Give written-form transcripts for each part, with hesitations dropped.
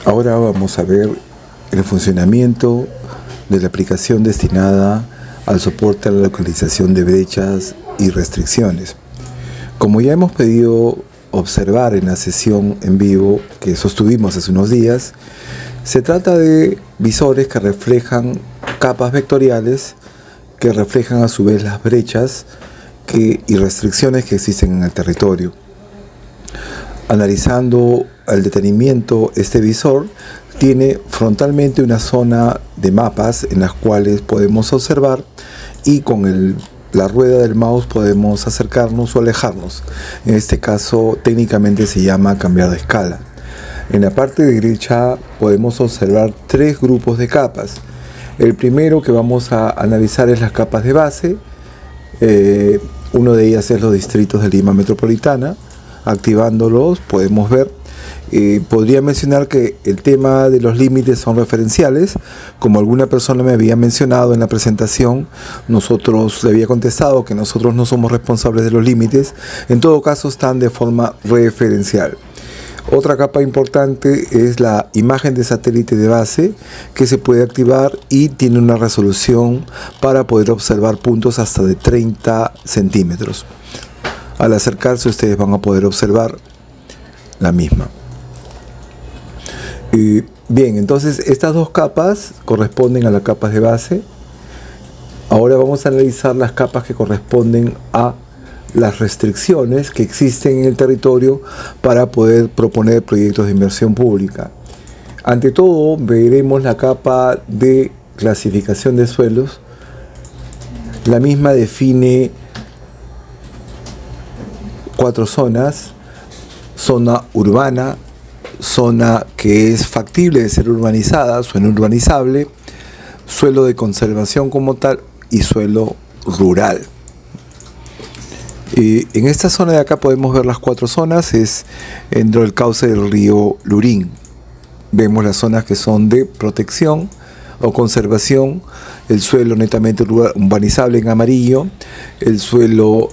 Ahora vamos a ver el funcionamiento de la aplicación destinada al soporte a la localización de brechas y restricciones. Como ya hemos podido observar en la sesión en vivo que sostuvimos hace unos días, se trata de visores que reflejan capas vectoriales que reflejan a su vez las brechas y restricciones que existen en el territorio. Analizando al detenimiento, este visor tiene frontalmente una zona de mapas en las cuales podemos observar y con la rueda del mouse podemos acercarnos o alejarnos. En este caso técnicamente se llama cambiar de escala. En la parte derecha podemos observar tres grupos de capas. El primero que vamos a analizar es las capas de base. Uno de ellas es los distritos de Lima Metropolitana. Activándolos podemos ver, podría mencionar que el tema de los límites son referenciales. Como alguna persona me había mencionado en la presentación, le había contestado que nosotros no somos responsables de los límites. En todo caso están de forma referencial. Otra capa importante es la imagen de satélite de base, que se puede activar y tiene una resolución para poder observar puntos hasta de 30 centímetros. Al acercarse ustedes van a poder observar la misma. Bien, entonces estas dos capas corresponden a las capas de base. Ahora vamos a analizar las capas que corresponden a las restricciones que existen en el territorio para poder proponer proyectos de inversión pública. Ante todo, veremos la capa de clasificación de suelos. La misma define 4 zonas: zona urbana, zona que es factible de ser urbanizada, suelo urbanizable, suelo de conservación como tal y suelo rural. En esta zona de acá podemos ver las 4 zonas, es dentro del cauce del río Lurín. Vemos las zonas que son de protección o conservación, el suelo netamente urbanizable en amarillo, el suelo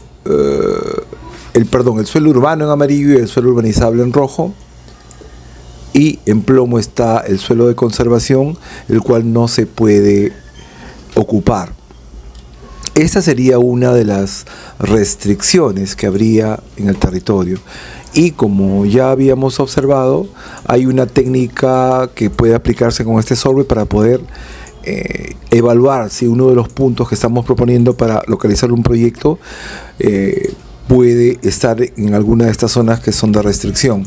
urbano en amarillo y el suelo urbanizable en rojo, y en plomo está el suelo de conservación, el cual no se puede ocupar. Esta sería una de las restricciones que habría en el territorio. Y como ya habíamos observado, hay una técnica que puede aplicarse con este software para poder evaluar si uno de los puntos que estamos proponiendo para localizar un proyecto puede estar en alguna de estas zonas que son de restricción.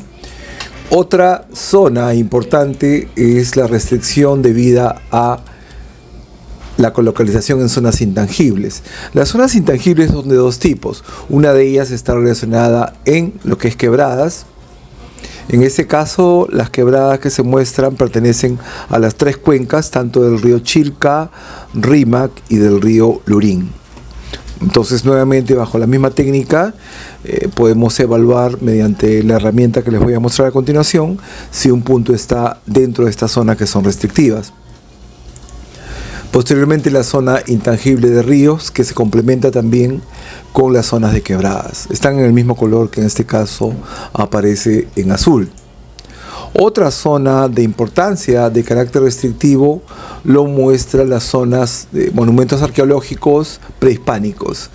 Otra zona importante es la restricción debida a la colocalización en zonas intangibles. Las zonas intangibles son de dos tipos. Una de ellas está relacionada en lo que es quebradas. En este caso, las quebradas que se muestran pertenecen a las 3 cuencas, tanto del río Chilca, Rímac y del río Lurín. Entonces, nuevamente, bajo la misma técnica, podemos evaluar mediante la herramienta que les voy a mostrar a continuación si un punto está dentro de esta zona que son restrictivas. Posteriormente, la zona intangible de ríos, que se complementa también con las zonas de quebradas. Están en el mismo color que en este caso aparece en azul. Otra zona de importancia de carácter restrictivo lo muestran las zonas de monumentos arqueológicos prehispánicos.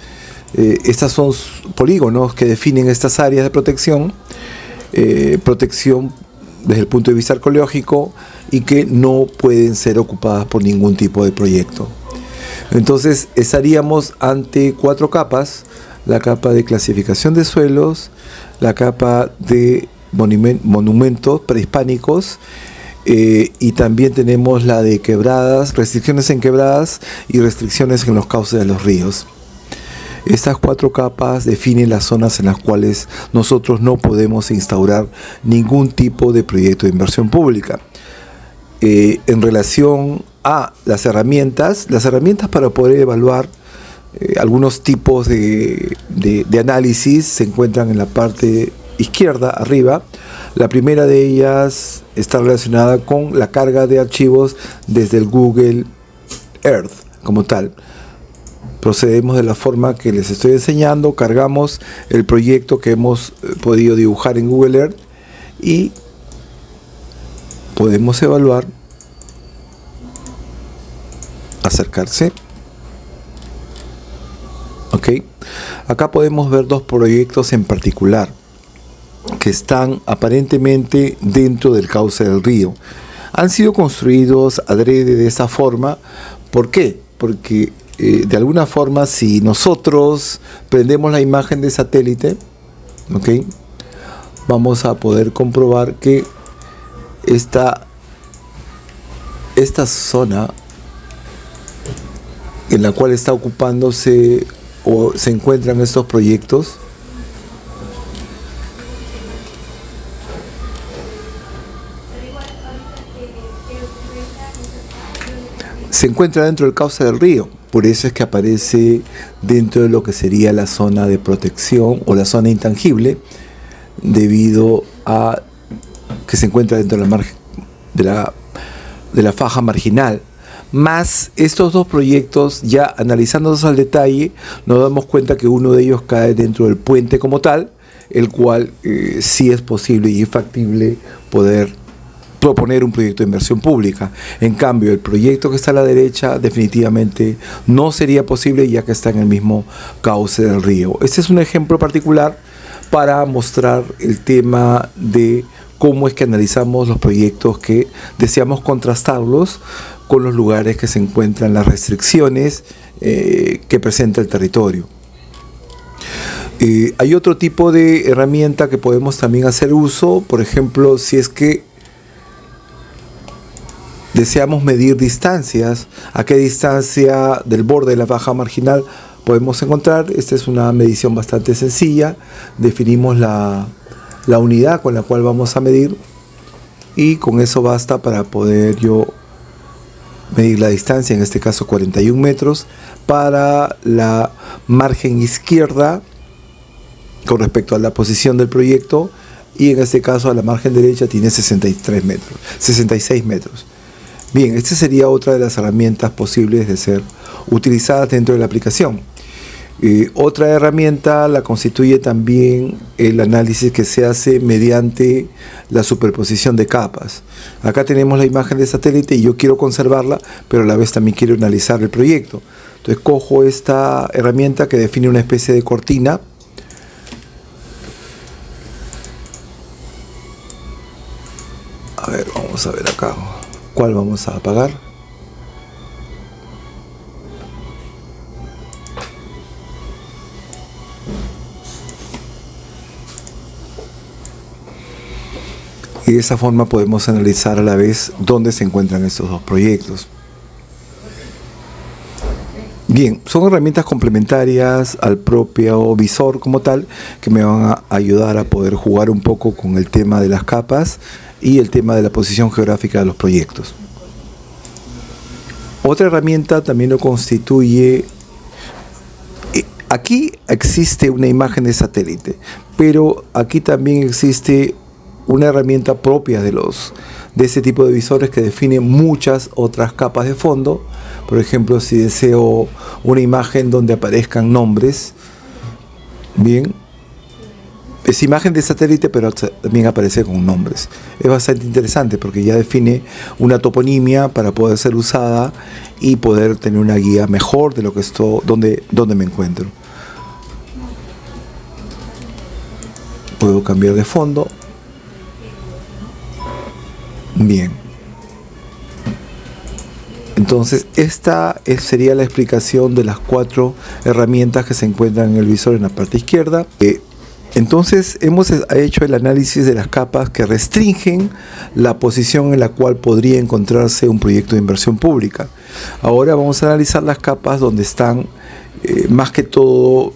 Estas son polígonos que definen estas áreas de protección, protección desde el punto de vista arqueológico, y que no pueden ser ocupadas por ningún tipo de proyecto. Entonces estaríamos ante 4 capas: la capa de clasificación de suelos, la capa de monumentos prehispánicos, y también tenemos la de quebradas, restricciones en quebradas y restricciones en los cauces de los ríos. Estas 4 capas definen las zonas en las cuales nosotros no podemos instaurar ningún tipo de proyecto de inversión pública. En relación a las herramientas para poder evaluar algunos tipos de análisis se encuentran en la parte izquierda arriba. La primera de ellas está relacionada con la carga de archivos desde el Google Earth como tal. Procedemos de la forma que les estoy enseñando, cargamos el proyecto que hemos podido dibujar en Google Earth y podemos evaluar, acercarse. Ok, acá podemos ver dos proyectos en particular que están aparentemente dentro del cauce del río. Han sido construidos adrede de esa forma. ¿Por qué? Porque de alguna forma, si nosotros prendemos la imagen de satélite, ok, vamos a poder comprobar que esta zona en la cual está ocupándose o se encuentran estos proyectos se encuentra dentro del cauce del río. Por eso es que aparece dentro de lo que sería la zona de protección o la zona intangible, debido a que se encuentra dentro de la margen de la faja marginal. Más estos dos proyectos, ya analizándolos al detalle, nos damos cuenta que uno de ellos cae dentro del puente como tal, el cual sí es posible y es factible poder proponer un proyecto de inversión pública. En cambio, el proyecto que está a la derecha definitivamente no sería posible, ya que está en el mismo cauce del río. Este es un ejemplo particular para mostrar el tema de cómo es que analizamos los proyectos, que deseamos contrastarlos con los lugares que se encuentran las restricciones que presenta el territorio. Hay otro tipo de herramienta que podemos también hacer uso. Por ejemplo, si es que deseamos medir distancias, a qué distancia del borde de la faja marginal podemos encontrar. Esta es una medición bastante sencilla. Definimos la unidad con la cual vamos a medir, y con eso basta para poder yo medir la distancia, en este caso 41 metros, para la margen izquierda con respecto a la posición del proyecto, y en este caso a la margen derecha tiene 66 metros. Bien, esta sería otra de las herramientas posibles de ser utilizadas dentro de la aplicación. Otra herramienta la constituye también el análisis que se hace mediante la superposición de capas. Acá tenemos la imagen de satélite y yo quiero conservarla, pero a la vez también quiero analizar el proyecto. Entonces cojo esta herramienta que define una especie de cortina. A ver, vamos a ver acá. ¿Cuál vamos a apagar? Y de esa forma podemos analizar a la vez dónde se encuentran estos dos proyectos. Bien, son herramientas complementarias al propio visor como tal, que me van a ayudar a poder jugar un poco con el tema de las capas y el tema de la posición geográfica de los proyectos. Otra herramienta también lo constituye. Aquí existe una imagen de satélite, pero aquí también existe una herramienta propia de este tipo de visores que define muchas otras capas de fondo. Por ejemplo, si deseo una imagen donde aparezcan nombres, bien, es imagen de satélite, pero también aparece con nombres. Es bastante interesante porque ya define una toponimia para poder ser usada y poder tener una guía mejor de lo que estoy, donde me encuentro. Puedo cambiar de fondo. Bien. Entonces, esta sería la explicación de las 4 herramientas que se encuentran en el visor en la parte izquierda. Entonces, hemos hecho el análisis de las capas que restringen la posición en la cual podría encontrarse un proyecto de inversión pública. Ahora vamos a analizar las capas donde están, más que todo,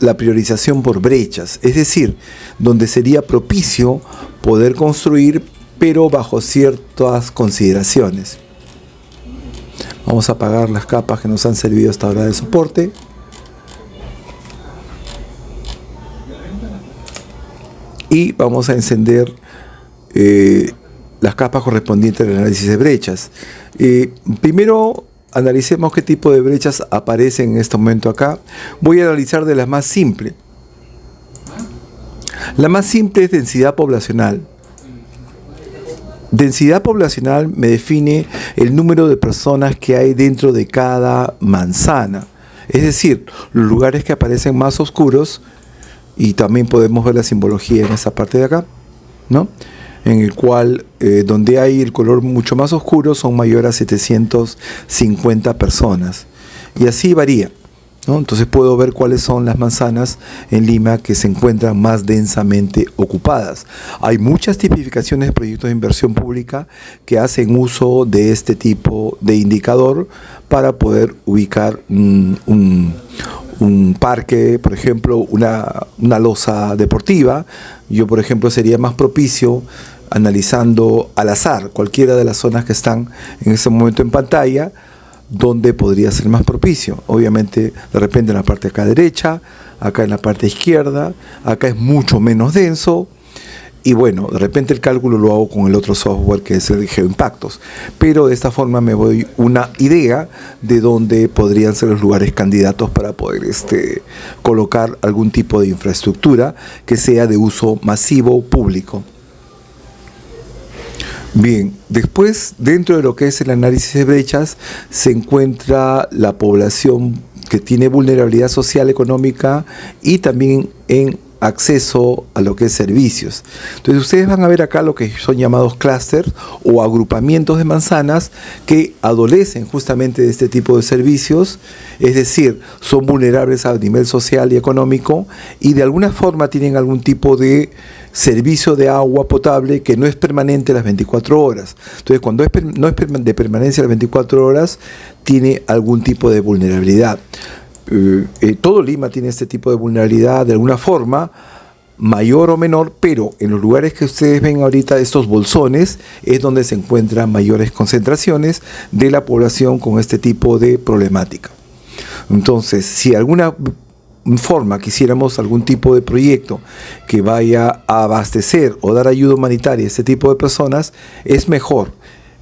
la priorización por brechas, es decir, donde sería propicio poder construir, pero bajo ciertas consideraciones. Vamos a apagar las capas que nos han servido hasta ahora de soporte. Y vamos a encender las capas correspondientes al análisis de brechas. Primero analicemos qué tipo de brechas aparecen en este momento acá. Voy a analizar de la más simple. La más simple es densidad poblacional. Densidad poblacional me define el número de personas que hay dentro de cada manzana. Es decir, los lugares que aparecen más oscuros, y también podemos ver la simbología en esa parte de acá, ¿no? En el cual donde hay el color mucho más oscuro son mayores a 750 personas. Y así varía, ¿no? Entonces puedo ver cuáles son las manzanas en Lima que se encuentran más densamente ocupadas. Hay muchas tipificaciones de proyectos de inversión pública que hacen uso de este tipo de indicador para poder ubicar un parque, por ejemplo, una losa deportiva. Yo, por ejemplo, sería más propicio analizando al azar cualquiera de las zonas que están en ese momento en pantalla, donde podría ser más propicio. Obviamente, de repente en la parte de acá derecha, acá en la parte izquierda, acá es mucho menos denso. Y bueno, de repente el cálculo lo hago con el otro software que es el GeoImpactos. Pero de esta forma me doy una idea de dónde podrían ser los lugares candidatos para poder colocar algún tipo de infraestructura que sea de uso masivo público. Bien, después dentro de lo que es el análisis de brechas se encuentra la población que tiene vulnerabilidad social, económica y también en acceso a lo que es servicios. Entonces ustedes van a ver acá lo que son llamados clústeres o agrupamientos de manzanas que adolecen justamente de este tipo de servicios, es decir, son vulnerables a nivel social y económico y de alguna forma tienen algún tipo de servicio de agua potable que no es permanente las 24 horas. Entonces, cuando no es de permanencia las 24 horas, tiene algún tipo de vulnerabilidad. Todo Lima tiene este tipo de vulnerabilidad de alguna forma, mayor o menor, pero en los lugares que ustedes ven ahorita, estos bolsones, es donde se encuentran mayores concentraciones de la población con este tipo de problemática. Entonces, si alguna forma quisiéramos algún tipo de proyecto que vaya a abastecer o dar ayuda humanitaria a este tipo de personas, es mejor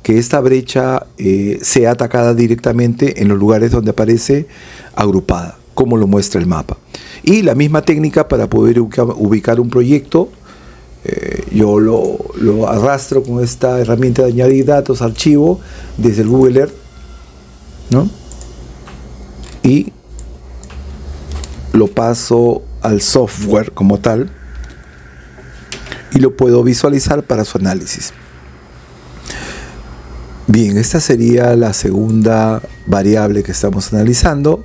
que esta brecha sea atacada directamente en los lugares donde aparece agrupada, como lo muestra el mapa. Y la misma técnica para poder ubicar un proyecto, yo lo arrastro con esta herramienta de añadir datos, archivo, desde el Google Earth, ¿no? Y lo paso al software como tal y lo puedo visualizar para su análisis. Bien, esta sería la segunda variable que estamos analizando.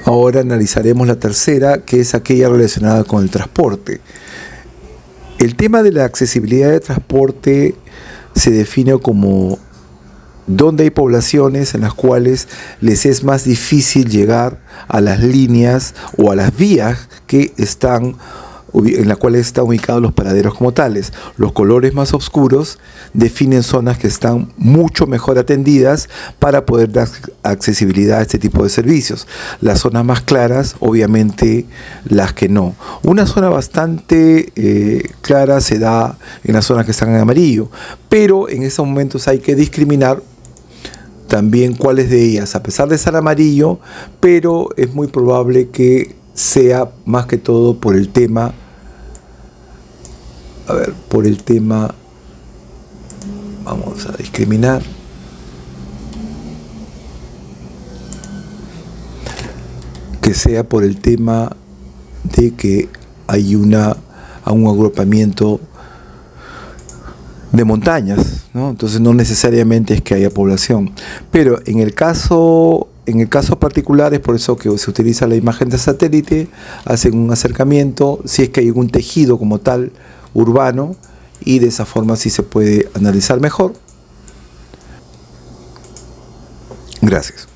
Ahora analizaremos la tercera, que es aquella relacionada con el transporte. El tema de la accesibilidad de transporte se define como donde hay poblaciones en las cuales les es más difícil llegar a las líneas o a las vías que están en las cuales están ubicados los paraderos como tales. Los colores más oscuros definen zonas que están mucho mejor atendidas para poder dar accesibilidad a este tipo de servicios. Las zonas más claras, obviamente, las que no. Una zona bastante clara se da en las zonas que están en amarillo, pero en esos momentos hay que discriminar también cuáles de ellas, a pesar de estar amarillo, pero es muy probable que sea más que todo por el tema, vamos a discriminar, que sea por el tema de que hay un agrupamiento de montañas, ¿no? Entonces no necesariamente es que haya población, pero en el caso particular es por eso que se utiliza la imagen de satélite, hacen un acercamiento, si es que hay algún tejido como tal urbano, y de esa forma sí se puede analizar mejor. Gracias.